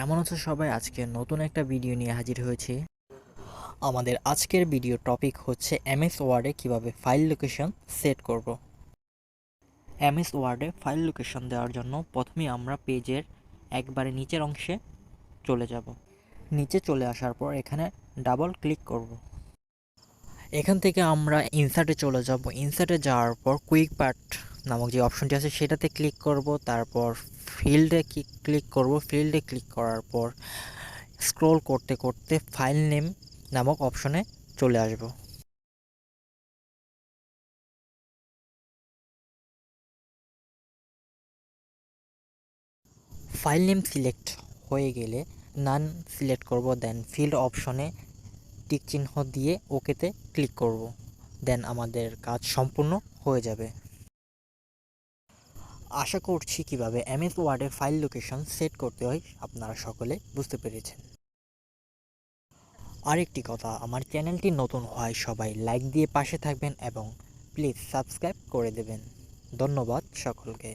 কেমন আছো সবাই? আজকে নতুন একটা ভিডিও নিয়ে হাজির হয়েছি। আমাদের আজকের ভিডিও টপিক হচ্ছে এমএস ওয়ার্ডে কিভাবে ফাইল লোকেশন সেট করব। এমএস ওয়ার্ডে ফাইল লোকেশন দেওয়ার জন্য প্রথমে আমরা পেজের একবারে নিচের অংশে চলে যাব। নিচে চলে আসার পর এখানে ডাবল ক্লিক করব। এখান থেকে আমরা ইনসার্টে চলে যাব। ইনসার্টে যাওয়ার পর কুইক পার্ট নামক যে অপশনটি আছে সেটাতে ক্লিক করব। তারপর ফিল্ডে ক্লিক করব। ফিল্ডে ক্লিক করার পর স্ক্রল করতে করতে ফাইল নেম নামক অপশনে চলে আসব। ফাইল নেম সিলেক্ট হয়ে গেলে নান সিলেক্ট করব। দেন ফিল্ড অপশনে টিক চিহ্ন দিয়ে ওকেতে ক্লিক করব। দেন আমাদের কাজ সম্পূর্ণ হয়ে যাবে। আশা করছি কিভাবে এমএস ওয়ার্ডে ফাইল লোকেশন সেট করতে হয় আপনারা সকলে বুঝতে পেরেছেন। আরেকটি কথা, আমার চ্যানেলটি নতুন হয় সবাই লাইক দিয়ে পাশে থাকবেন এবং প্লিজ সাবস্ক্রাইব করে দেবেন। ধন্যবাদ সকলকে।